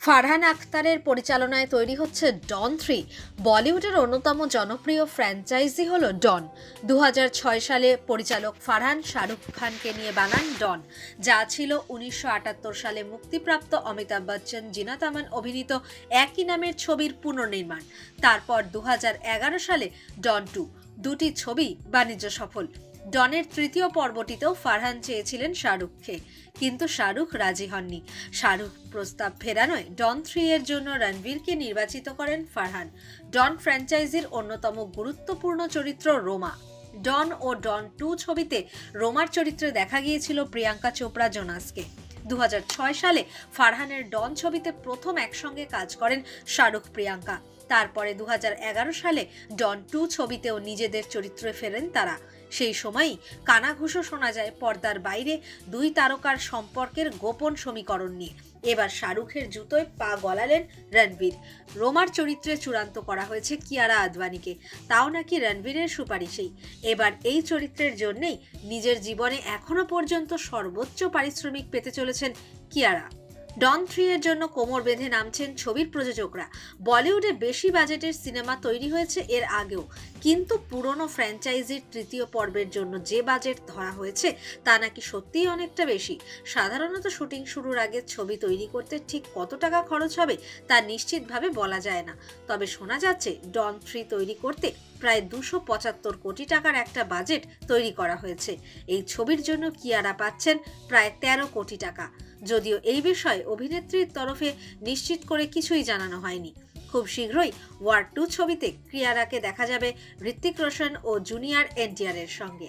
ফারহান আখতারের পরিচালনায় তৈরি হচ্ছে ডন 3। বলিউডের অন্যতম জনপ্রিয় ফ্র্যাঞ্চাইজি হলো ডন। 2006 সালে পরিচালক ফারহান শাহরুখ খানকে নিয়ে বানান ডন, যা ছিল 1978 সালে মুক্তিপ্রাপ্ত অমিতাভ বচ্চন, জিনাত আমান অভিনীত একই নামের ছবির পুনর্নির্মাণ। তারপর 2011 সালে ডন 2, দুটি ছবি বাণিজ্য সফল। ডনের তৃতীয় পর্বটিতেও ফারহান চেয়েছিলেন শাহরুখকে, কিন্তু শাহরুখ রাজি হননি। শাহরুখ প্রস্তাব ফেরানোয় ডন 3 এর জন্য রণবীরকে নির্বাচিত করেন ফারহান। ডন ফ্র্যাঞ্চাইজির অন্যতম গুরুত্বপূর্ণ চরিত্র রোমা। ডন ও ডন 2 ছবিতে রোমার চরিত্রে দেখা গিয়েছিল প্রিয়াঙ্কা চোপড়া জোনাসকে। 2006 সালে ফারহানের ডন ছবিতে প্রথম একসঙ্গে কাজ করেন শাহরুখ প্রিয়াঙ্কা। তারপরে 2011 সালে ডন 2 ছবিতেও নিজেদের চরিত্রে ফেরেন তারা। সেই সময়ই কানাঘুষো শোনা যায় পর্দার বাইরে দুই তারকার সম্পর্কের গোপন সমীকরণ নিয়ে। এবার শাহরুখের জুতোয় পা গলালেন রণবীর। রোমার চরিত্রে চূড়ান্ত করা হয়েছে কিয়ারা আদভানিকে, তাও নাকি রণবীরের সুপারিশেই। এবার এই চরিত্রের জন্যেই নিজের জীবনে এখনো পর্যন্ত সর্বোচ্চ পারিশ্রমিক পেতে চলেছেন কিয়ারা। ডন 3 এর জন্য কোমর বেঁধে নামছেন ছবির প্রযোজকরা। বলিউডে বেশি বাজেটের সিনেমা তৈরি হয়েছে এর আগেও, কিন্তু পুরনো ফ্র্যাঞ্চাইজির তৃতীয় পর্বের জন্য যে বাজেট ধরা হয়েছে তা নাকি সত্যিই অনেকটা বেশি। সাধারণত শুটিং শুরুর আগে ছবি তৈরি করতে ঠিক কত টাকা খরচ হবে তা নিশ্চিতভাবে বলা যায় না। তবে শোনা যাচ্ছে ডন 3 তৈরি করতে প্রায় 275 কোটি টাকার একটা বাজেট তৈরি করা হয়েছে। এই ছবির জন্য কিয়ারা পাচ্ছেন প্রায় 13 কোটি টাকা। যদিও এই বিষয়ে অভিনেত্রীর তরফে নিশ্চিত করে কিছুই জানানো হয়নি। খুব শীঘ্রই ওয়ার 2 ছবিতে কিয়ারাকে দেখা যাবে ঋত্বিক রোশন ও জুনিয়র এনটিআর এর সঙ্গে।